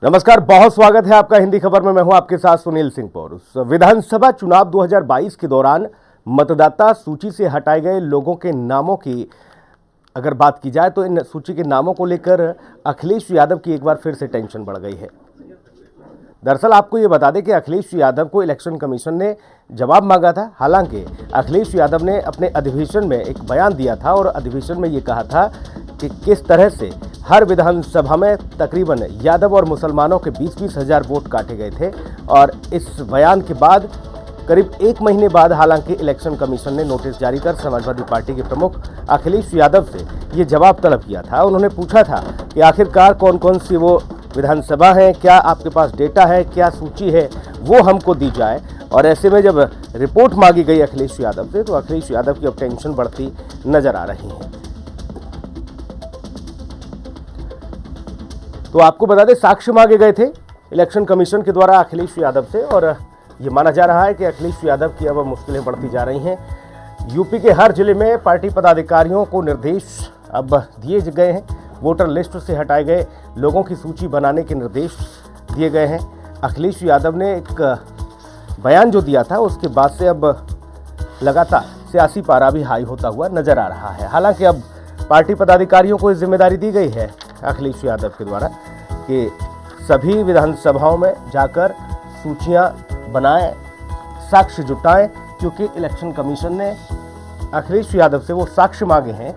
नमस्कार, बहुत स्वागत है आपका हिंदी खबर में। मैं हूं आपके साथ सुनील सिंह पौरुष। विधानसभा चुनाव 2022 के दौरान मतदाता सूची से हटाए गए लोगों के नामों की अगर बात की जाए तो इन सूची के नामों को लेकर अखिलेश यादव की एक बार फिर से टेंशन बढ़ गई है। दरअसल आपको ये बता दें कि अखिलेश यादव को इलेक्शन कमीशन ने जवाब मांगा था। हालांकि अखिलेश यादव ने अपने अधिवेशन में एक बयान दिया था और अधिवेशन में ये कहा था कि किस तरह से हर विधानसभा में तकरीबन यादव और मुसलमानों के 20-20 हज़ार वोट काटे गए थे। और इस बयान के बाद करीब एक महीने बाद हालांकि इलेक्शन कमीशन ने नोटिस जारी कर समाजवादी पार्टी के प्रमुख अखिलेश यादव से ये जवाब तलब किया था। उन्होंने पूछा था कि आखिरकार कौन कौन सी वो विधानसभा है, क्या आपके पास डेटा है, क्या सूची है, वो हमको दी जाए। और ऐसे में जब रिपोर्ट मांगी गई अखिलेश यादव से तो अखिलेश यादव की अब टेंशन बढ़ती नजर आ रही है। तो आपको बता दें, साक्ष्य मांगे गए थे इलेक्शन कमीशन के द्वारा अखिलेश यादव से और ये माना जा रहा है कि अखिलेश यादव की अब मुश्किलें बढ़ती जा रही हैं। यूपी के हर जिले में पार्टी पदाधिकारियों को निर्देश अब दिए गए हैं। वोटर लिस्ट से हटाए गए लोगों की सूची बनाने के निर्देश दिए गए हैं। अखिलेश यादव ने एक बयान जो दिया था उसके बाद से अब लगातार सियासी पारा भी हाई होता हुआ नजर आ रहा है। हालांकि अब पार्टी पदाधिकारियों को इस जिम्मेदारी दी गई है अखिलेश यादव के द्वारा कि सभी विधानसभाओं में जाकर सूचियां बनाएं, साक्ष्य जुटाएं, क्योंकि इलेक्शन कमीशन ने अखिलेश यादव से वो साक्ष्य मांगे हैं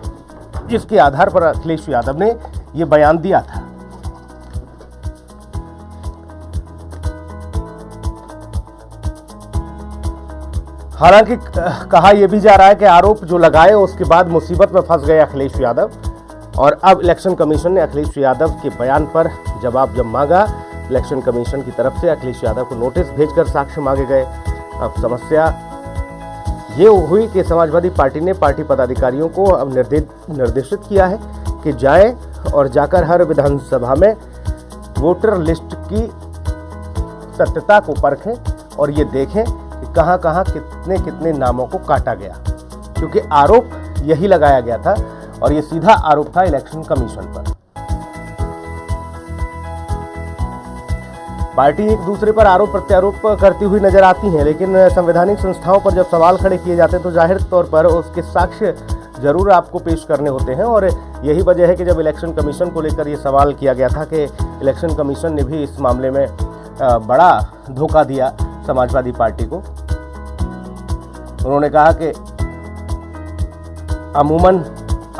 जिसके आधार पर अखिलेश यादव ने ये बयान दिया था। हालांकि कहा यह भी जा रहा है कि आरोप जो लगाए उसके बाद मुसीबत में फंस गए अखिलेश यादव और अब इलेक्शन कमीशन ने अखिलेश यादव के बयान पर जवाब जब मांगा, इलेक्शन कमीशन की तरफ से अखिलेश यादव को नोटिस भेजकर साक्ष्य मांगे गए। अब समस्या ये हुई कि समाजवादी पार्टी ने पार्टी पदाधिकारियों को अब निर्देशित किया है कि जाएं और जाकर हर विधानसभा में वोटर लिस्ट की सत्यता को परखें और ये देखें कि कहां कहां कितने कितने नामों को काटा गया, क्योंकि आरोप यही लगाया गया था और ये सीधा आरोप था इलेक्शन कमीशन पर। पार्टी एक दूसरे पर आरोप प्रत्यारोप करती हुई नजर आती है, लेकिन संवैधानिक संस्थाओं पर जब सवाल खड़े किए जाते हैं तो जाहिर तौर पर उसके साक्ष्य जरूर आपको पेश करने होते हैं। और यही वजह है कि जब इलेक्शन कमीशन को लेकर ये सवाल किया गया था कि इलेक्शन कमीशन ने भी इस मामले में बड़ा धोखा दिया समाजवादी पार्टी को। उन्होंने कहा कि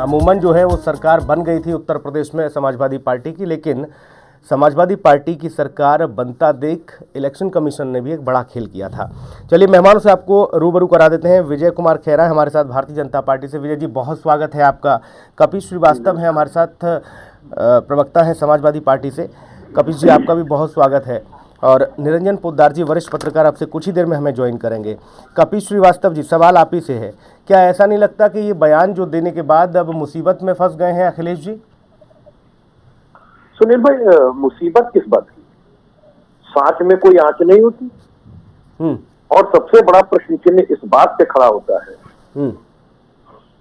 अमूमन जो है वो सरकार बन गई थी उत्तर प्रदेश में समाजवादी पार्टी की, लेकिन समाजवादी पार्टी की सरकार बनता देख इलेक्शन कमीशन ने भी एक बड़ा खेल किया था। चलिए मेहमानों से आपको रूबरू करा देते हैं। विजय कुमार खेरा है हमारे साथ भारतीय जनता पार्टी से। विजय जी, बहुत स्वागत है आपका। कपिल श्रीवास्तव है हमारे साथ, प्रवक्ता है समाजवादी पार्टी से। कपिल जी, आपका भी बहुत स्वागत है। और निरंजन पोद्दार जी, वरिष्ठ पत्रकार, आपसे कुछ ही देर में हमें ज्वाइन करेंगे। कपिल श्रीवास्तव जी, सवाल आप ही से है, क्या ऐसा नहीं लगता कि ये बयान जो देने के बाद अब मुसीबत में फंस गए हैं अखिलेश जी? सुनील भाई, मुसीबत किस बात की? सांच में कोई आंच नहीं होती। और सबसे बड़ा प्रश्न चिन्ह इस बात पे खड़ा होता है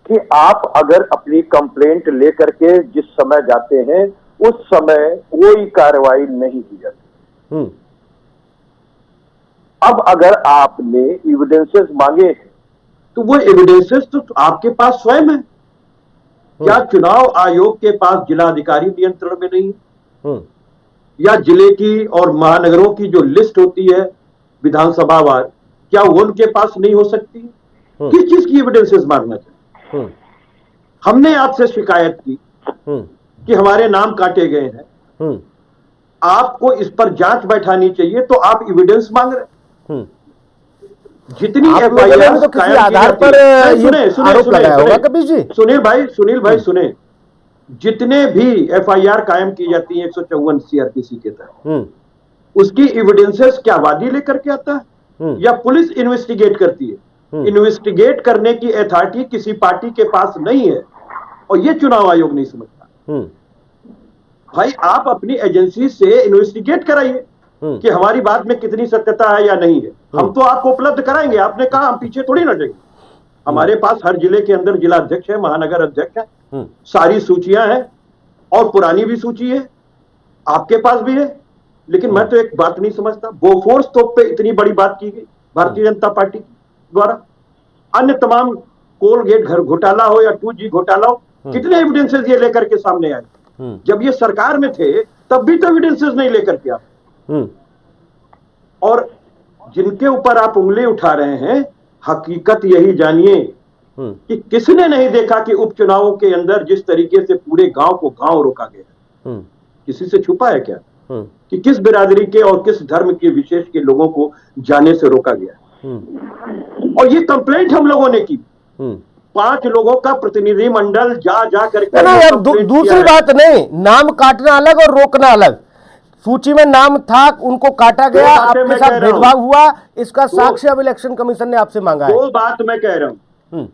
कि आप अगर अपनी कंप्लेंट लेकर के जिस समय जाते हैं उस समय कोई कार्रवाई नहीं की जाती। अब अगर आपने एविडेंसेस मांगे हैं तो वो एविडेंसेस तो आपके पास स्वयं है। क्या चुनाव आयोग के पास जिलाधिकारी नियंत्रण में नहीं है? या जिले की और महानगरों की जो लिस्ट होती है विधानसभा वार, क्या वो उनके पास नहीं हो सकती? किस चीज की एविडेंसेस मांगना चाहिए? हमने आपसे शिकायत की कि हमारे नाम काटे गए हैं, आपको इस पर जांच बैठानी चाहिए, तो आप एविडेंस मांग रहे हैं। जितनी एफआईआर तो किसी आधार पर आरोप लगाया होगा कपिल जी। सुनील भाई सुने, जितने भी एफआईआर कायम की जाती है 154 सीआरपीसी के तहत, उसकी एविडेंसेस क्या वादी लेकर के आता है या पुलिस इन्वेस्टिगेट करती है? इन्वेस्टिगेट करने की अथॉरिटी किसी पार्टी के पास नहीं है और ये चुनाव आयोग नहीं समझता। भाई, आप अपनी एजेंसी से इन्वेस्टिगेट कराइए कि हमारी बात में कितनी सत्यता है या नहीं है। हम तो आपको उपलब्ध कराएंगे, आपने कहा, हम पीछे थोड़ी ना जाएंगे। हमारे पास हर जिले के अंदर जिला अध्यक्ष है, महानगर अध्यक्ष है, सारी सूचियां हैं और पुरानी भी सूची है, आपके पास भी है। लेकिन मैं तो एक बात नहीं समझता, बोफोर्स तोप पे इतनी बड़ी बात की गई भारतीय जनता पार्टी द्वारा, अन्य तमाम कोलगेट घर घोटाला हो या 2G घोटाला हो, कितने एविडेंसेस ये लेकर के सामने आए। जब ये सरकार में थे तब भी तो एविडेंसेस नहीं लेकर के आप, और जिनके ऊपर आप उंगली उठा रहे हैं, हकीकत यही जानिए कि किसने नहीं देखा कि उपचुनावों के अंदर जिस तरीके से पूरे गांव को गांव रोका गया, किसी से छुपा है क्या कि किस बिरादरी के और किस धर्म के विशेष के लोगों को जाने से रोका गया। और ये कंप्लेंट हम लोगों ने की, 5 लोगों का प्रतिनिधि मंडल जा करके। यार दूसरी बात नहीं, नाम काटना अलग और रोकना अलग। सूची में नाम था, उनको काटा गया, आपके साथ भेदभाव हुआ, इसका साक्ष्य अब इलेक्शन कमीशन ने आपसे मांगा है। दो बात मैं कह रहा हूं,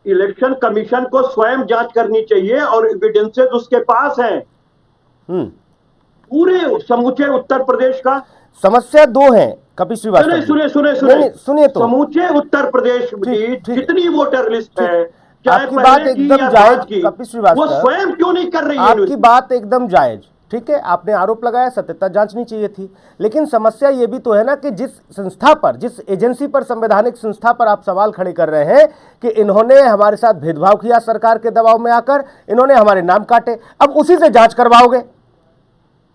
इलेक्शन कमीशन को स्वयं जांच करनी चाहिए और एविडेंसेस उसके पास हैं। पूरे समूचे उत्तर प्रदेश का समस्या 2 है कपिल श्रीवास्तव। सुनिए तो समूचे उत्तर प्रदेश की जितनी वोटर लिस्ट है, आपकी बात एकदम जायज कपिल श्रीवास्तव, वो स्वयं क्यों नहीं कर रही है? आपकी बात एकदम जायज, ठीक है, आपने आरोप लगाया, सत्यता जांचनी चाहिए थी, लेकिन समस्या ये भी तो है ना कि जिस संस्था पर, जिस एजेंसी पर, संवैधानिक संस्था पर आप सवाल खड़े कर रहे हैं कि इन्होंने हमारे साथ भेदभाव किया सरकार के दबाव में आकर, इन्होंने हमारे नाम काटे, अब उसी से जांच करवाओगे?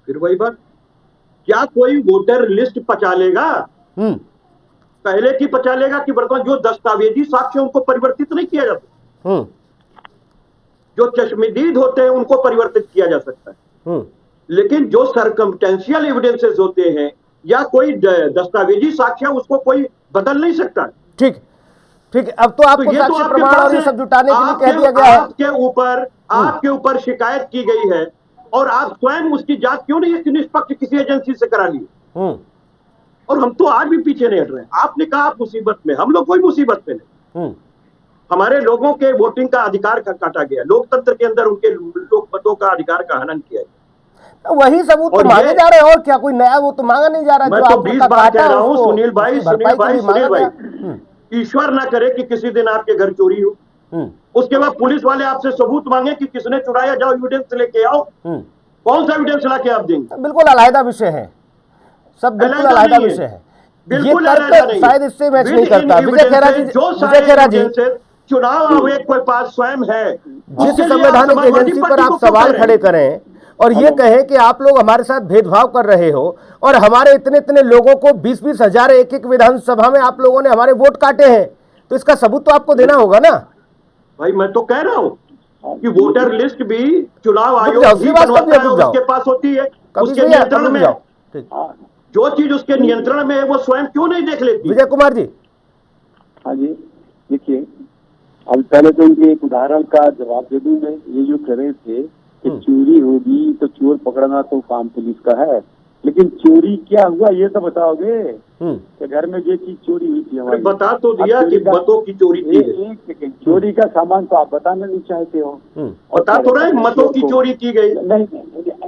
फिर वही बात, क्या कोई वोटर लिस्ट पचा लेगा? पहले की पचा लेगा कि वर्तमान जो दस्तावेजी साक्ष्य उनको परिवर्तित नहीं किया जाता, जो चश्मदीद होते हैं उनको परिवर्तित किया जा सकता है, लेकिन जो सर्कमस्टेंशियल एविडेंसेस होते हैं या कोई दस्तावेजी साक्ष्य, उसको कोई बदल नहीं सकता। ठीक ठीक, अब तो आपको साक्ष्य प्रमाण और ये सब जुटाने के लिए कह दिया गया है। आपके ऊपर शिकायत की गई है और आप स्वयं उसकी जांच क्यों नहीं निष्पक्ष किसी एजेंसी से करा ली? और हम तो आज भी पीछे नहीं हट रहे हैं। आपने कहा आप मुसीबत में, हम लोग कोई मुसीबत में नहीं। हमारे लोगों के वोटिंग का अधिकार काटा गया, लोकतंत्र के अंदर उनके लोक मतों का अधिकार का हनन किया गया। वही सबूत तो मांगे जा रहे हैं, और क्या कोई नया वो तो मांगा नहीं जा रहा? मैं तो 20 बार कह रहा हूं सुनील भाई, ईश्वर ना करे कि किसी दिन आपके घर चोरी हो, उसके बाद पुलिस वाले आपसे सबूत मांगे कि किसने चुराया, जाओ एविडेंस लेके आओ। कौन सा एविडेंस लाके आप देंगे? बिल्कुल अलग विषय है, सब बिल्कुल अलग विषय है, बिल्कुल शायद इससे मैच नहीं करता। विजय खेरा जी, चुनाव आयोग के पास स्वयं है, जिस संवैधानिक एजेंसी पर आप सवाल खड़े करें और ये कहें कि आप लोग हमारे साथ भेदभाव कर रहे हो और हमारे इतने इतने लोगों को 20-20 हजार एक विधानसभा में आप लोगों ने हमारे वोट काटे हैं, तो इसका सबूत तो आपको देना होगा ना भाई। मैं तो कह रहा हूं कि वोटर लिस्ट भी चुनाव आयोग उसके पास होती है, उसके नियंत्रण में। जो चीज उसके नियंत्रण में है वो स्वयं क्यों नहीं देख लेती? विजय कुमार जी। हाँ जी, देखिए, अब पहले तो इनके एक उदाहरण का जवाब दे दूं मैं। ये जो कह रहे थे कि चोरी होगी तो चोर पकड़ना तो काम पुलिस का है, लेकिन चोरी क्या हुआ ये तो बताओगे कि घर में जो चीज चोरी हुई थी हमारी? बता तो दिया कि मतों की चोरी थी। एक सेकंड, चोरी का सामान तो आप बताना नहीं चाहते हो। बता तो रहे मतों की चोरी की गई,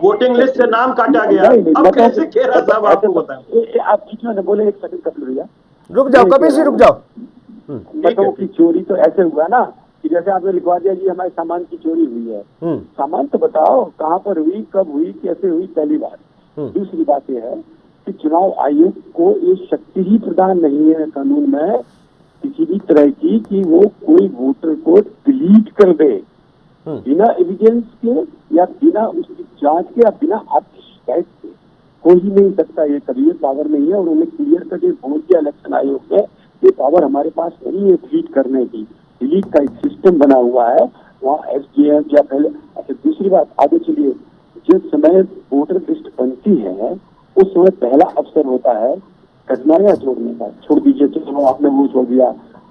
वोटिंग लिस्ट से नाम काटा गया। अब कैसे खेरा साहब आपको बताएं? आप बीच में बोले, एक सेकंड कर भैया, रुक जाओ कभी से, रुक जाओ। मतों की चोरी तो ऐसे हुआ ना कि जैसे आपने लिखवा दिया जी हमारे सामान की चोरी हुई है। सामान तो बताओ कहाँ पर हुई, कब हुई, कैसे हुई, पहली बात। दूसरी बात यह है कि चुनाव आयोग को ये शक्ति ही प्रदान नहीं है कानून में किसी भी तरह की कि वो कोई वोटर को डिलीट कर दे बिना एविडेंस के या बिना उसकी जांच के या बिना आपकी शिकायत के। कोई ही नहीं सकता, ये कभी पावर नहीं है। और उन्होंने क्लियर करके बोल दिया इलेक्शन आयोग में, ये पावर हमारे पास नहीं है डिलीट करने की। डिलीट का एक सिस्टम बना हुआ है वहाँ एसडीएम या पहले। अच्छा, दूसरी बात, आगे चलिए, जिस समय वोटर लिस्ट बनती है उस समय पहला अवसर होता है घटनाएं जोड़ने का। छोड़ दीजिए, चलो आपने वो छोड़ दिया।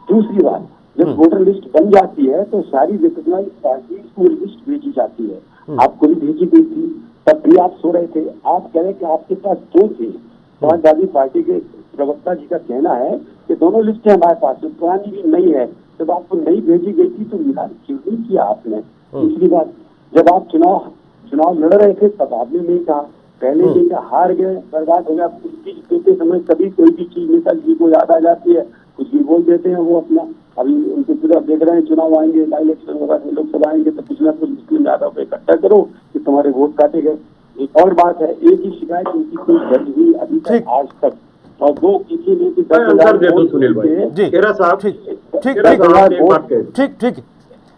दूसरी बात, जब वोटर लिस्ट बन जाती है तो सारी रिकॉग्नाइज्ड पार्टी को लिस्ट भेजी जाती है। आपको भी भेजी गई थी, तब भी आप सो रहे थे। आप कह रहे कि आपके पास 2 थे। समाजवादी पार्टी के प्रवक्ता जी का कहना है कि दोनों लिस्टें हमारे पास, पुरानी भी नई है। जब आपको नई भेजी गई थी तो मिलान क्यों नहीं किया आपने? दूसरी बात, जब आप चुनाव लड़ रहे थे तब आपने नहीं कहा, पहले नहीं कहा, हार गए, बर्बाद हो गया। स्पीच देते समय कभी कोई भी चीज नेता जी को याद आ जाती है, कुछ भी बोल देते हैं वो अपना। अभी उनके पूरा देख रहे हैं, चुनाव आएंगे, इलेक्शन होगा, लोकसभा आएंगे तो कुछ ना कुछ मुस्लिम यादव को इकट्ठा करो कि तुम्हारे वोट काटे गए। एक और बात है, एक ही शिकायत उनकी कोई दर्ज हुई अभी तक आज तक, और वो किसी ने भी 10,000 दे दो सुनील भाई जी खेरा साहब, ठीक ठीक खेरा ठीक साहब एक बात कह ठीक ठीक ठीक है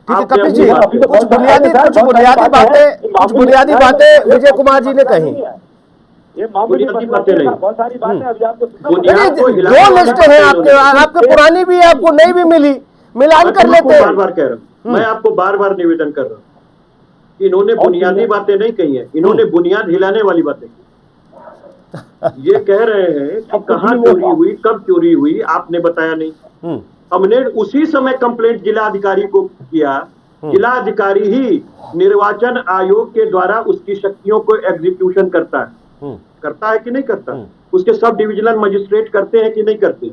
आपने कपिल जी, अपनी कुछ बुनियादी बातें विजय कुमार जी ने कही। ये मामूली बुनियादी मसला बातें नहीं, नहीं। बहुत सारी बातें अभी आपको बुनियाद को हिला- दो लिस्ट है आपके पुरानी भी है, आपको नई भी मिली, मिलान कर लेते बार हैं। बार कह रहा हूँ, मैं आपको बार बार निवेदन कर रहा हूँ, इन्होंने बुनियादी बातें नहीं कही है, इन्होंने बुनियाद हिलाने वाली बातें की। ये कह रहे हैं कि कहाँ चोरी हुई, कब चोरी हुई, आपने बताया नहीं। हमने उसी समय कंप्लेंट जिला अधिकारी को किया, जिला अधिकारी ही निर्वाचन आयोग के द्वारा उसकी शक्तियों को एग्जीक्यूशन करता है कि नहीं करता, उसके सब डिविजनल मजिस्ट्रेट करते हैं कि नहीं करते,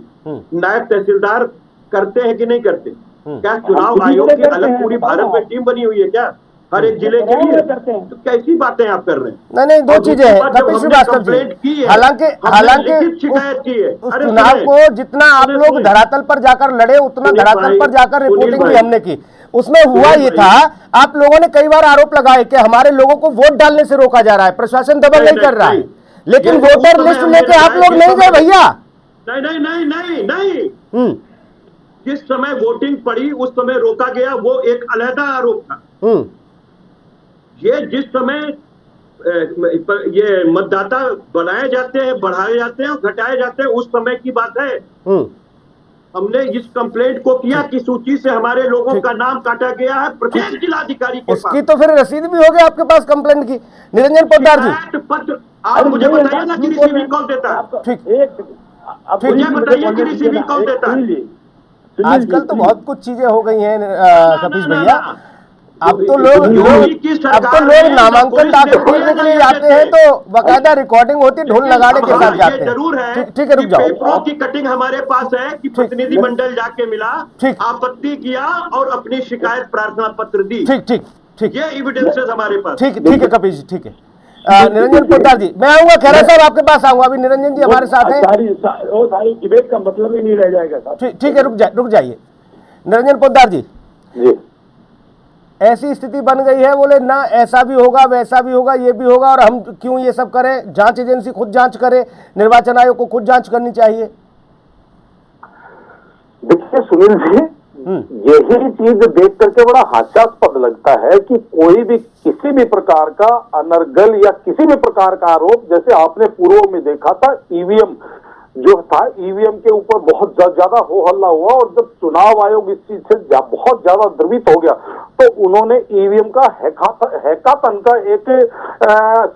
नायब तहसीलदार करते हैं कि नहीं करते, क्या चुनाव आयोग की अलग पूरी भारत में टीम बनी हुई है क्या हर एक जिले के लिए? तो कैसी बातें आप कर रहे हैं? नहीं दो चीजें हैं कपिल श्रीवास्तव जी, हालांकि शिकायत की है, उस चुनाव को जितना आप लोग धरातल पर जाकर लड़े, उतना धरातल पर जाकर रिपोर्टिंग भी हमने की। उसमें हुआ ये था, आप लोगों ने कई बार आरोप लगाए कि हमारे लोगों को वोट डालने से रोका जा रहा है, प्रशासन दबंग नहीं कर रहा है, लेकिन वोटर लिस्ट लेके आप लोग नहीं गए भैया। नहीं नहीं नहीं नहीं नहीं, जिस समय वोटिंग पड़ी उस समय रोका गया, वो एक अलहदा आरोप था। ये जिस समय ये मतदाता बनाए जाते हैं, बढ़ाए जाते हैं और घटाए जाते हैं, उस समय की बात है। हमने इस कंप्लेंट को किया कि सूची से हमारे लोगों का नाम काटा गया है प्रत्येक जिलाधिकारी के उसकी तो फिर रसीद भी होगी आपके पास कंप्लेंट की, निरंजन पोद्दार जी। पत्र आप मुझे बताइए ना कि रिसीविंग कौन देता है? ठीक मुझे बताइए कि रिसीविंग कौन देता है? आजकल तो बहुत कुछ चीजें हो गई हैं कपिल भैया, अब तो लोग नामांकन दाखिल करने के लिए जाते हैं तो बाकायदा रिकॉर्डिंग होती है, ढोल लगाने के साथ जाते हैं। जरूर है, ठीक है रुक जाओ, पेपरों की कटिंग हमारे पास है कि प्रतिनिधि मंडल जाके मिला, आपत्ति किया और अपनी शिकायत प्रार्थना पत्र दी। ठीक ठीक ठीक, ये एविडेंसेस हमारे पास। ठीक है कपिल जी, ठीक है। निरंजन पोद्दार जी, मैं आऊंगा, खैरा साहब आपके पास आऊंगा, अभी निरंजन जी हमारे साथ हैं। सारी डिबेट का मतलब ही नहीं रह जाएगा। ठीक है रुक जाइए निरंजन पोद्दार जी। ऐसी स्थिति बन गई है, बोले ना ऐसा भी होगा वैसा भी होगा ये भी होगा, और हम क्यों ये सब करें, जांच एजेंसी खुद जांच करे, निर्वाचन आयोग को खुद जांच करनी चाहिए। देखिए सुनील जी, यही चीज देख करके बड़ा हास्यास्पद लगता है कि कोई भी किसी भी प्रकार का अनर्गल या किसी भी प्रकार का आरोप, जैसे आपने पूर्व में देखा था ईवीएम जो था, ईवीएम के ऊपर बहुत ज्यादा हो हल्ला हुआ, और जब चुनाव आयोग इस चीज से बहुत ज्यादा द्रवित हो गया तो उन्होंने ईवीएम का हैकाथन का एक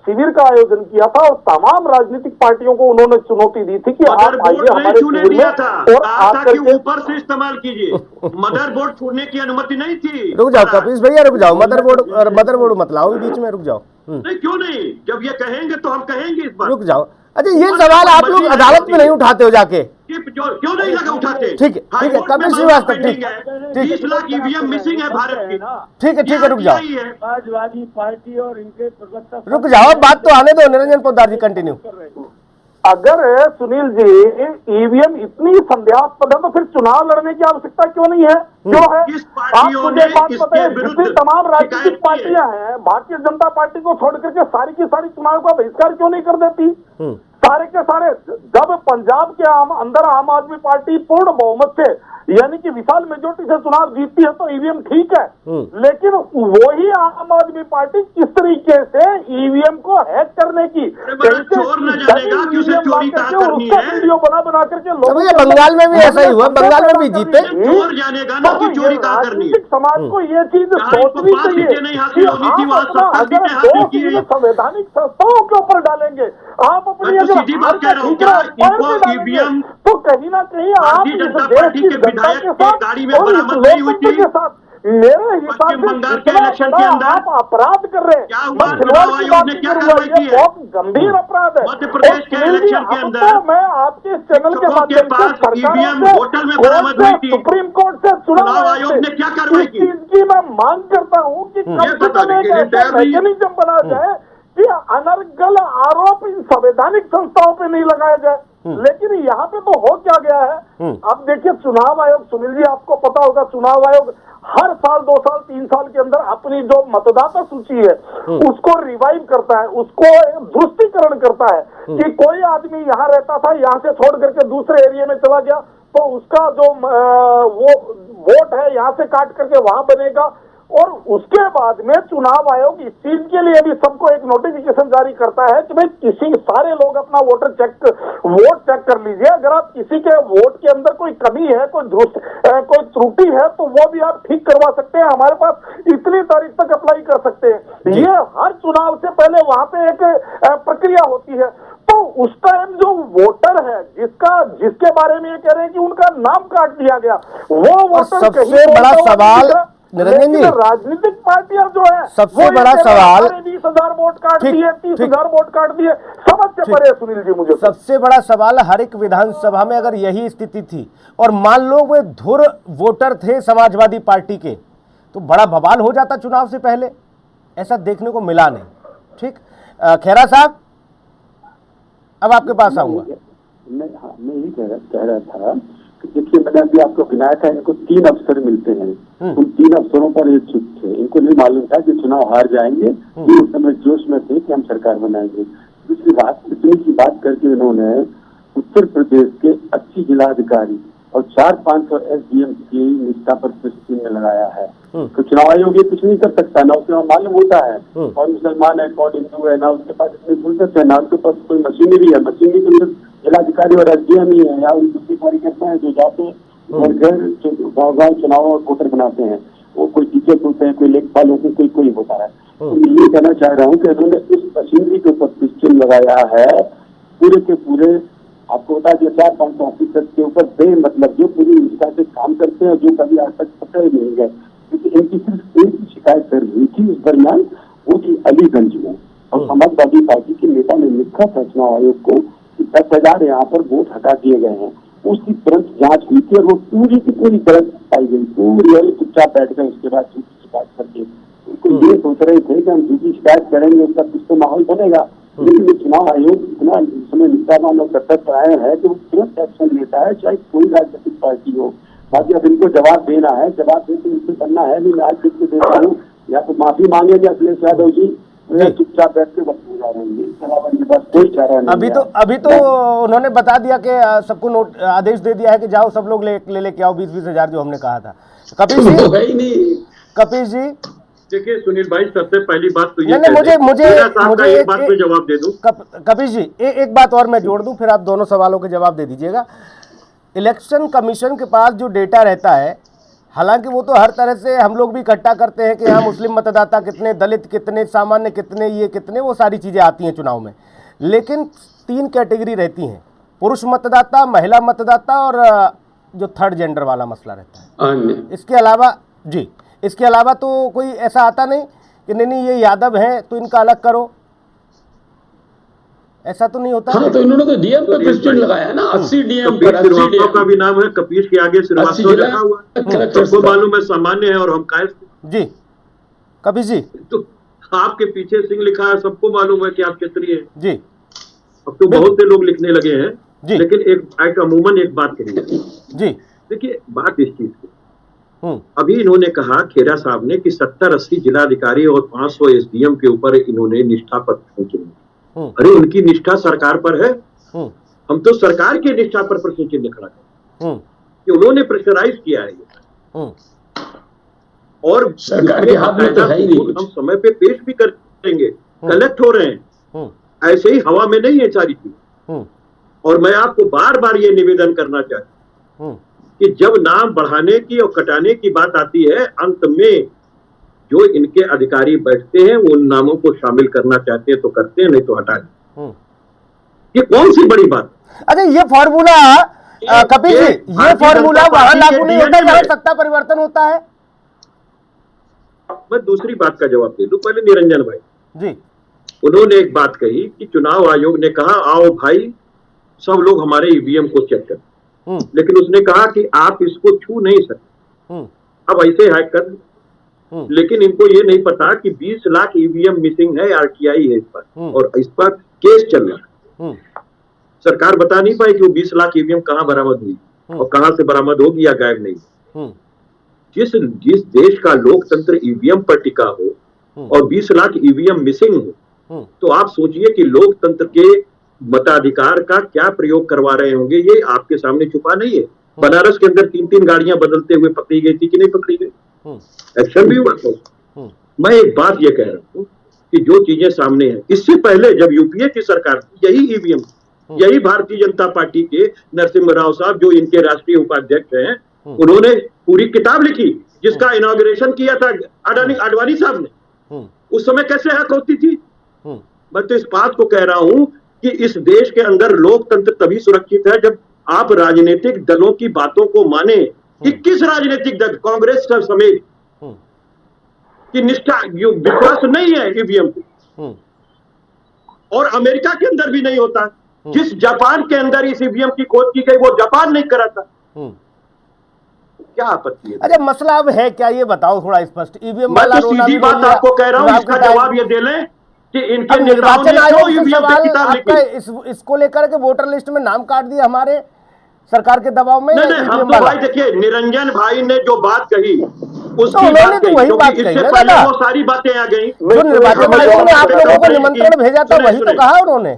शिविर का आयोजन किया था, और तमाम राजनीतिक पार्टियों को उन्होंने चुनौती दी थी कि आप आइए हमारे शिविर में और आकर के ऊपर से इस्तेमाल कीजिए। मदरबोर्ड छोड़ने की अनुमति नहीं थी। रुक जाओ कपिल भैया, रुक जाओ, मदरबोर्ड मत लाओ बीच में, रुक जाओ। नहीं क्यों नहीं, जब ये कहेंगे तो हम कहेंगे इस बार। रुक जाओ, अच्छा ये सवाल आप लोग अदालत में नहीं उठाते हो जाके? क्यों नहीं लगा उठाते? ठीक है कपिल श्रीवास्तव, ठीक 30 लाख ईवीएम मिसिंग है भारत की। ठीक है रुक जाओ, समाजवादी पार्टी और इनके प्रवक्ता रुक जाओ, बात तो आने दो। निरंजन पोद्दार जी कंटिन्यू। अगर सुनील जी ईवीएम इतनी संदेहास्पद है तो फिर चुनाव लड़ने की आवश्यकता क्यों नहीं है? क्यों है? आप मुझे बात बताइए, जितनी तमाम राजनीतिक पार्टियां हैं, भारतीय जनता पार्टी को छोड़ करके सारी की सारी चुनाव का बहिष्कार क्यों नहीं कर देती? सारे के सारे, जब पंजाब के अंदर आम आदमी पार्टी पूर्ण बहुमत से यानी कि विशाल मेजोरिटी से चुनाव जीतती है तो ईवीएम ठीक है, लेकिन वही आम आदमी पार्टी किस तरीके से ईवीएम को हैक करने की वीडियो बना करके लोग, बंगाल में भी ऐसा ही हुआ, बंगाल में भी जीते। राजनीतिक समाज को ये चीज सोचनी चाहिए कि संवैधानिक संस्थाओं के ऊपर डालेंगे। आप अपनी ईवीएम तो कहीं ना कहीं आप इस देश की जनता के साथ और इस लोकतंत्र के साथ मेरे हिसाब से आप अपराध कर रहे हैं। बहुत गंभीर अपराध है। मध्य प्रदेश के इलेक्शन के अंदर मैं आपके चैनल के माध्यम से सुप्रीम कोर्ट से चुनाव आयोग ने क्या कार्रवाई की, इस चीज की मैं मांग करता हूँ कि कम से कम एक ऐसा मैकेनिज्म बनाया जाए कि अनर्गल आरोप इन संवैधानिक संस्थाओं पे नहीं लगाया जाए। लेकिन यहाँ पे तो हो क्या गया है, अब देखिए चुनाव आयोग, सुनील जी आपको पता होगा, चुनाव आयोग हर साल 2 साल 3 साल के अंदर अपनी जो मतदाता सूची है उसको रिवाइव करता है, उसको दुरुस्तीकरण करता है कि कोई आदमी यहाँ रहता था, यहाँ से छोड़ करके दूसरे एरिया में चला गया तो उसका जो वो वोट है यहाँ से काट करके वहां बनेगा। और उसके बाद में चुनाव आयोग इस चीज के लिए भी सबको एक नोटिफिकेशन जारी करता है कि भाई सारे लोग अपना वोट चेक कर लीजिए, अगर आप किसी के वोट के अंदर कोई कमी है, कोई त्रुटि है तो वो भी आप ठीक करवा सकते हैं, हमारे पास इतनी तारीख तक अप्लाई कर सकते हैं। ये हर चुनाव से पहले वहां पे एक प्रक्रिया होती है। तो उस टाइम जो वोटर है जिसके बारे में ये कह रहे हैं कि उनका नाम काट दिया गया, वो वोटर सबसे बड़ा सवाल निरंजन जी, राजनीतिक पार्टियां जो है सबसे बड़ा सवाल 20,000 वोट काट दिए, 30,000 वोट काट दिए, समझ से परे सुनील जी। मुझे सबसे बड़ा सवाल, हर एक विधानसभा में अगर यही स्थिति थी और मान लो वे धुर वोटर थे समाजवादी पार्टी के, तो बड़ा बवाल हो जाता चुनाव से पहले। ऐसा देखने को मिला नहीं। ठीक, खेरा साहब अब आपके पास आऊंगा। मैं यही कह रहा था कि देखिए, मैंने अभी आपको गिनाया था, इनको 3 अवसर मिलते हैं, उन 3 अवसरों पर ये चुप थे, इनको नहीं मालूम था कि चुनाव हार जाएंगे, ये उस समय जोश में थे कि हम सरकार बनाएंगे। दूसरी बात, इतनी की बात करके इन्होंने उत्तर प्रदेश के 80 जिलाधिकारी और 400-500 SDM की निष्ठा पर चिन्ह लगाया है। तो चुनाव आयोग ये कुछ नहीं कर सकता, ना उसे मालूम होता है कौन मुसलमान है कौन हिंदू है, ना उसके पास इतनी फुर्सत है, ना उसके पास कोई मशीनरी है। मशीनरी के अंदर जिलाधिकारी और SDM ही है, या उनकी कार्यकर्ता है जो जाते गाँव चुनाव और वोटर बनाते हैं। वो कोई टीचर होते हैं, कोई लेखपाल होते हैं, कोई होता है। तो ये कहना चाह रहा हूँ कि उन्होंने इस मशीनरी के ऊपर चिन्ह लगाया है पूरे के पूरे। आपको बता दिया 400-500 ऑफिसर के ऊपर मतलब जो पूरी निष्ठा से काम करते हैं, जो कभी आज तक पकड़े नहीं गए, क्योंकि इनकी सिर्फ एक ही शिकायत कर रही थी उस दरमियान, वो थी अलीगंज में। और समाजवादी पार्टी के नेता ने लिखा था चुनाव आयोग को कि 10,000 यहाँ पर वोट हटा दिए गए हैं। उसकी तुरंत जांच हुई थी और वो पूरी की पूरी गलत पाई गई, पूरी वाली चुपचाप बैठ गए। उसके बाद झूठी शिकायत करके उनको ये सोच रहे थे कि हम झूठी शिकायत करेंगे, उसका कुछ तो माहौल बनेगा। लेकिन चुनाव आयोग इतना समय निष्ठावान और सतर्क आया है कि वो तुरंत एक्शन लेता है, चाहे कोई राजनीतिक पार्टी हो। बाकी अब इनको जवाब देना है, जवाब देते इनसे बनना है। नहीं, मैं आज लिख के देता हूँ, या तो माफी मांगेंगे अखिलेश यादव जी, या चुपचाप बैठ के वक्त गुजार रहेंगे। इसके अलावा इनके पास कोई चारा नहीं। अभी तो उन्होंने बता दिया कि सबको आदेश दे दिया है कि जाओ सब लोग लेके आओ 20-20 हजार जो हमने कहा था। कपिल जी देखिए सुनील भाई, सबसे पहली बात तो ये मुझे एक बात में जवाब दे दूं। कपिल जी एक बात और मैं जोड़ दूं, फिर आप दोनों सवालों के जवाब दे दीजिएगा। इलेक्शन कमीशन के पास जो डेटा रहता है, हालांकि वो तो हर तरह से हम लोग भी इकट्ठा करते हैं कि हाँ मुस्लिम मतदाता कितने, दलित कितने, सामान्य कितने, ये कितने, वो सारी चीज़ें आती हैं चुनाव में। लेकिन 3 कैटेगरी रहती हैं, पुरुष मतदाता, महिला मतदाता और जो थर्ड जेंडर वाला मसला रहता है। इसके अलावा तो कोई ऐसा आता नहीं कि नहीं ये यादव हैं तो इनका अलग करो, ऐसा तो नहीं होता। हाँ, तो इन्होंने तो डीएम पे क्वेश्चन लगाया है ना, 80 डीएम पर, 80 डीएम का भी नाम है, कपीश के आगे श्रीवास्तव लिखा हुआ है, सबको मालूम है सामान्य है और हम कायस्थ जी। कपीश जी, तो आपके पीछे सिंह लिखा है, सबको मालूम है कि आप क्षेत्रीय हैं जी। अब तो बहुत से लोग लिखने लगे हैं जी। लेकिन एक अमूमन एक बात कही जी, देखिए बात इस चीज की, अभी इन्होंने कहा खेरा साहब ने कि 70-80 जिलाधिकारी और 500 SDM के ऊपर इन्होंने निष्ठा पत्र चिन्ह। अरे उनकी निष्ठा सरकार पर है, हम तो सरकार की निष्ठा पर प्रश्न चिन्ह खड़ा करें कि उन्होंने प्रेशराइज किया है ये, और सरकार के हाथ में तो है ही नहीं। हम समय पे पेश भी करेंगे, कलेक्ट हो रहे हैं, ऐसे ही हवा में नहीं है सारी चीज। और मैं आपको बार बार ये निवेदन करना चाहता हूं कि जब नाम बढ़ाने की और कटाने की बात आती है, अंत में जो इनके अधिकारी बैठते हैं वो उन नामों को शामिल करना चाहते हैं तो करते हैं, नहीं तो हटा दें। ये कौन सी बड़ी बात? अरे ये फॉर्मूला कपिल जी, ये फॉर्मूला वहां लागू नहीं होता जहां सत्ता परिवर्तन होता है। मैं दूसरी बात का जवाब दे दूं, पहले निरंजन भाई जी, उन्होंने एक बात कही कि चुनाव आयोग ने कहा आओ भाई सब लोग हमारे ईवीएम को चेक करें, लेकिन उसने कहा कि आप इसको छू नहीं सकते, अब ऐसे हैक कर लेकिन इनको ये नहीं पता कि 20 लाख ईवीएम मिसिंग है, आरटीआई है इस पर, और इस पर केस चल रहा है। सरकार बता नहीं पाई कि वो 20 लाख ईवीएम कहां बरामद हुई और कहां से बरामद होगी या गायब नहीं। जिस देश का लोकतंत्र ईवीएम पर टिका हो और 20 लाख ईवीएम मिसिंग हो, तो आप सोचिए कि लोकतंत्र के मताधिकार का क्या प्रयोग करवा रहे होंगे। ये आपके सामने छुपा नहीं है। बनारस के अंदर 3-3 गाड़ियां बदलते हुए पकड़ी गई थी कि नहीं पकड़ी गई? एक्शन भी हुआ था। मैं एक बात ये कह रहा हूं कि जो चीजें सामने हैं, इससे पहले जब यूपीए की सरकार थी, यही ईवीएम, यही भारतीय जनता पार्टी के नरसिम्हा राव साहब जो इनके राष्ट्रीय उपाध्यक्ष हैं, उन्होंने पूरी किताब लिखी जिसका इनॉग्रेशन किया था आडवाणी साहब ने। उस समय कैसे हक होती थी? मैं तो इस बात को कह रहा हूं कि इस देश के अंदर लोकतंत्र तभी सुरक्षित है जब आप राजनीतिक दलों की बातों को माने। 21 राजनीतिक दल, कांग्रेस समेत, की निष्ठा विश्वास नहीं है ईवीएम पे, और अमेरिका के अंदर भी नहीं होता। जिस जापान के अंदर इस ईवीएम की खोज की गई वो जापान नहीं करा था। क्या आपत्ति है? अच्छा, मसला अब है क्या, ये बताओ थोड़ा स्पष्ट। ईवीएम मैं तो सीधी बात आपको कह रहा हूं, इसका जवाब ये दे लें कि इनके नेताओं ने क्यों ईवीएम पे किताब लिखी। इसको लेकर के वोटर लिस्ट में नाम काट दिया हमारे सरकार के दबाव में। नहीं, हम तो भाई देखिए, निरंजन भाई ने जो बात कही उसकी तो बात कही, वही बात इससे कही ना पहले दादा। वो सारी बातें आ गई। जो निर्वाचन आयोग ने आप लोगों को निमंत्रण भेजा था वही तो कहा उन्होंने।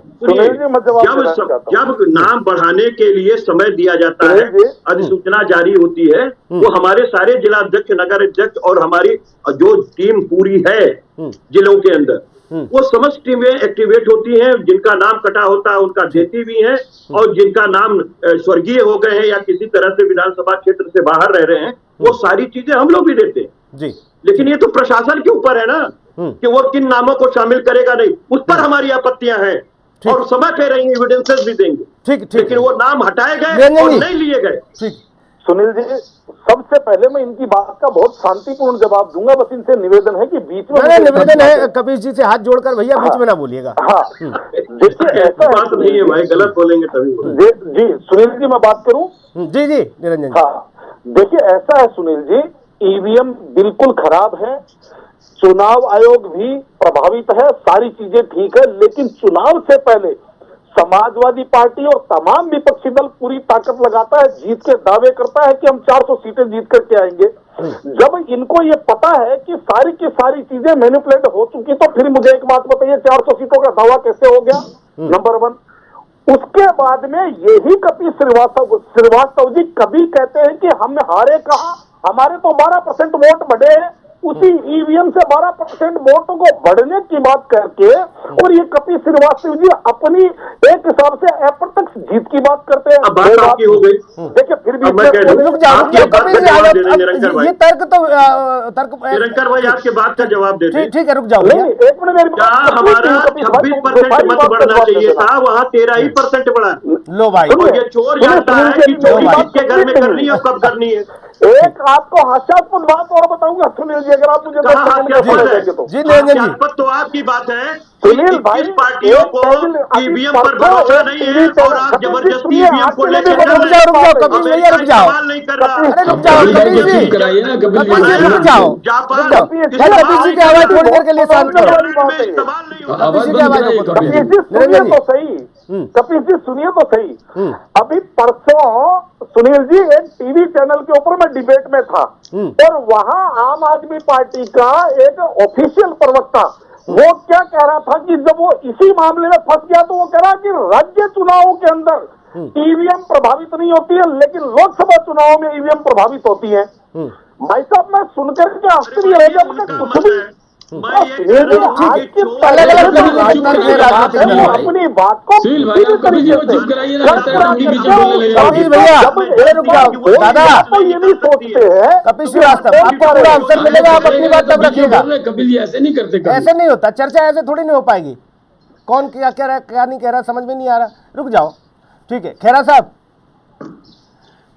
जब नाम बढ़ाने के लिए समय दिया जाता है, अधिसूचना जारी होती है, वो हमारे सारे जिलाध्यक्ष, नगर अध्यक्ष और हमारी जो टीम पूरी है जिलों के अंदर, वो समस्त टीमें एक्टिवेट होती हैं। जिनका नाम कटा होता है उनका देती भी है, और जिनका नाम स्वर्गीय हो गए हैं या किसी तरह से विधानसभा क्षेत्र से बाहर रह रहे हैं, वो सारी चीजें हम लोग भी देते हैं जी। लेकिन ये तो प्रशासन के ऊपर है ना कि वो किन नामों को शामिल करेगा, नहीं उस पर हमारी आपत्तियां हैं और समय पे रहेंगे, एविडेंसेस भी देंगे। ठीक, लेकिन वो नाम हटाए गए और नहीं लिए गए। ठीक, सुनील जी, सबसे पहले मैं इनकी बात का बहुत शांतिपूर्ण जवाब दूंगा। बस इनसे निवेदन है कि बीच में निवेदन है कपिश जी से हाथ जोड़कर, भैया बीच में ना बोलिएगा। हाँ, देखिए ऐसा बात नहीं है भाई, गलत बोलेंगे तभी। जी सुनील जी, मैं बात करूं? जी निरंजन जी। हाँ, देखिए ऐसा है सुनील जी, ईवीएम बिल्कुल खराब है, चुनाव आयोग भी प्रभावित है, सारी चीजें ठीक है, लेकिन चुनाव से पहले समाजवादी पार्टी और तमाम विपक्षी दल पूरी ताकत लगाता है, जीत के दावे करता है कि हम 400 सीटें जीत करके आएंगे। जब इनको ये पता है कि सारी की सारी चीजें मैनिपुलेट हो चुकी, तो फिर मुझे एक बात बताइए, 400 सीटों का दावा कैसे हो गया? नंबर 1। उसके बाद में यही कपिल श्रीवास्तव जी कभी कहते हैं कि हमने हारे कहा, हमारे तो 12% वोट बढ़े हैं। उसी ईवीएम से 12% वोटों को बढ़ने की बात करके, और ये कपिल श्रीवास्तव जी अपनी एक हिसाब से अप्रत्यक्ष जीत की बात करते हैं। अब बात आपकी हो गई। देखिए फिर भी रुक जाओ, ये तर्क तो निरंकर भाई आपके बात का जवाब देते। ठीक है, रुक जाओ। नहीं, एक मिनट मेरी जहाँ हमारा 26% मत बढ़ना चाहिए था, वहाँ 13% बढ़ा। लो भाई, ये चोर जानता है कि चोरी किसके घर में करनी है और कब करनी है। एक आपको हास्यास्पद बात और बताऊंगा सुनील जी, अगर आप मुझे जी निरंजन जी, तो आपकी बात है सुनील भाई, पार्टियों को ईवीएम पर भरोसा नहीं है और आप जबरदस्ती ईवीएम को लेकर रुक जाओ भैया, रुक जाओ। सवाल नहीं कर रहा। अरे रुक जाओ कपिल जी, कराइए ना कपिल जी, रुक जाओ। जापान कपिल जी की आवाज थोड़ी देर के लिए शांत करो। सवाल नहीं होता। आवाज बंद कराइए कपिल जी। सुनिए तो सही, कपिल जी सुनिए तो सही। अभी परसों सुनील जी एक टीवी चैनल के ऊपर मैं डिबेट में था, और वहां आम आदमी पार्टी का एक ऑफिशियल प्रवक्ता वो क्या कह रहा था कि जब वो इसी मामले में फंस गया तो वो कह रहा कि राज्य चुनावों के अंदर ईवीएम प्रभावित नहीं होती है, लेकिन लोकसभा चुनाव में ईवीएम प्रभावित होती है। भाई साहब, मैं सुनकर के आश्चर्य रह गया, कुछ भी अपनी बात को कपिल जी को चुप कराइए ना, दादा ये नहीं सोचते हैं। कपिल श्रीवास्तव, आपको पूरा अवसर मिलेगा, आप अपनी बात तब रखिएगा। कपिल जी ऐसे नहीं करते, ऐसे नहीं होता, चर्चा ऐसे थोड़ी नहीं हो पाएगी। कौन क्या कह रहा है, क्या नहीं कह रहा, समझ में नहीं आ रहा। रुक जाओ, ठीक है। खेरा साहब,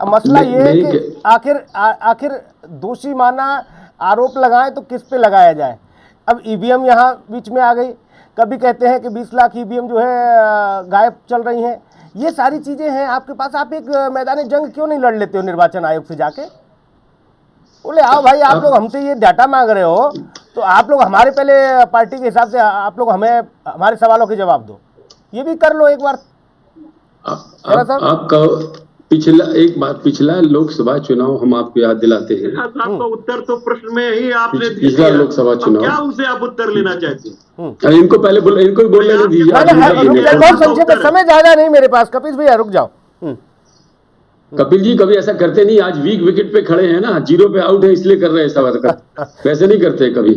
अब मसला ये है कि आखिर दोषी माना, आरोप लगाएं तो किस पे लगाया जाए। अब ईवीएम यहाँ बीच में आ गई, कभी कहते हैं कि 20 लाख ईवीएम जो है गायब चल रही हैं। ये सारी चीजें हैं आपके पास, आप एक मैदान जंग क्यों नहीं लड़ लेते हो निर्वाचन आयोग से जाके? बोले आओ भाई आप लोग हमसे ये डाटा मांग रहे हो तो आप लोग हमारे पहले पार्टी के हिसाब से आप लोग हमें हमारे सवालों के जवाब दो, ये भी कर लो एक बार। आपका पिछला लोकसभा चुनाव हम आपको याद दिलाते हैं। आपका उत्तर तो प्रश्न में ही आपने पिछला लोकसभा चुनाव, क्या उनसे आप उत्तर लेना चाहते हैं? अरे इनको पहले इनको बोल लेने दीजिए। बहुत संक्षेप में, समय ज्यादा नहीं मेरे पास। कपिल भैया रुक जाओ। कपिल जी कभी ऐसा करते नहीं, आज वीक विकेट पे खड़े हैं ना, 0 पे आउट है इसलिए कर रहे हैं सब हरकत, वैसे नहीं करते कभी।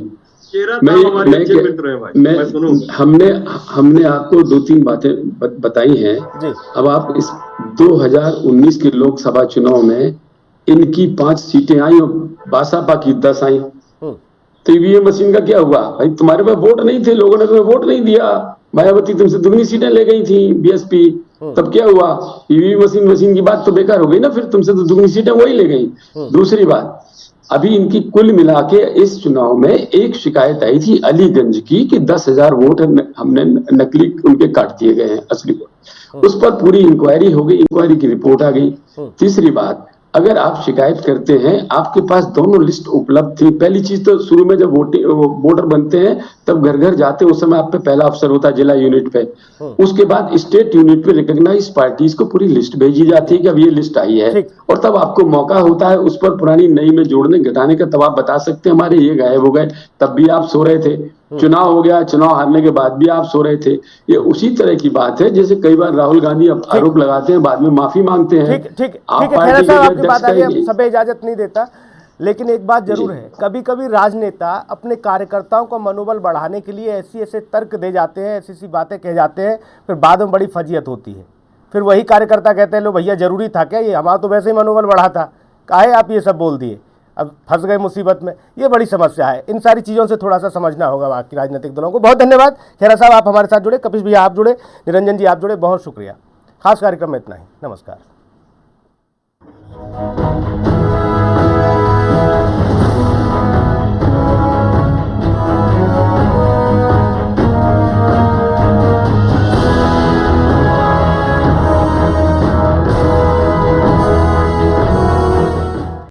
हमने आपको 2-3 बातें बताई हैं। अब आप इस 2019 के लोकसभा चुनाव में इनकी 5 सीटें आई और बासापा की 10 आई। तो ईवीएम मशीन का क्या हुआ भाई? तुम्हारे पास वोट नहीं थे, लोगों ने तुम्हें वोट नहीं दिया, मायावती तुमसे दुगनी सीटें ले गई थी बीएसपी, तब क्या हुआ? ईवीएम मशीन की बात तो बेकार हो गई ना, फिर तुमसे तो दुगनी सीटें वही ले गई। दूसरी बात, अभी इनकी कुल मिला के इस चुनाव में एक शिकायत आई थी अलीगंज की कि 10,000 वोट हमने नकली उनके काट दिए गए हैं, असली वोट। उस पर पूरी इंक्वायरी हो गई, इंक्वायरी की रिपोर्ट आ गई। तीसरी बात, अगर आप शिकायत करते हैं, आपके पास दोनों लिस्ट उपलब्ध थी। पहली चीज तो शुरू में जब वोटर बनते हैं तब घर घर जाते हैं, उस समय आप पे पहला अफसर होता है जिला यूनिट पे। उसके बाद स्टेट यूनिट पे रिकॉग्नाइज्ड पार्टीज को पूरी लिस्ट भेजी जाती है कि अब ये लिस्ट आई है, और तब आपको मौका होता है उस पर पुरानी नई में जोड़ने घटाने का। तब आप बता सकते हैं हमारे ये गायब हो गए, तब भी आप सो रहे थे। चुनाव हो गया, चुनाव हारने के बाद भी आप सो रहे थे। ये उसी तरह की बात है जैसे कई बार राहुल गांधी आरोप लगाते हैं, बाद में माफी मांगते हैं। ठीक है, आपकी बात आगे सब इजाजत नहीं देता, लेकिन एक बात जरूर है, कभी कभी राजनेता अपने कार्यकर्ताओं का मनोबल बढ़ाने के लिए ऐसे तर्क दे जाते हैं, ऐसी बातें कह जाते हैं, फिर बाद में बड़ी फजीयत होती है। फिर वही कार्यकर्ता कहते हैं लो भैया जरूरी था क्या, ये हमारा तो वैसे ही मनोबल बढ़ा था, काहे आप ये सब बोल दिए, अब फंस गए मुसीबत में। ये बड़ी समस्या है, इन सारी चीज़ों से थोड़ा सा समझना होगा बाकी राजनीतिक दलों को। बहुत धन्यवाद खेरा साहब, आप हमारे साथ जुड़े, कपिल भैया आप जुड़े, निरंजन जी आप जुड़े, बहुत शुक्रिया। खास कार्यक्रम में इतना ही, नमस्कार।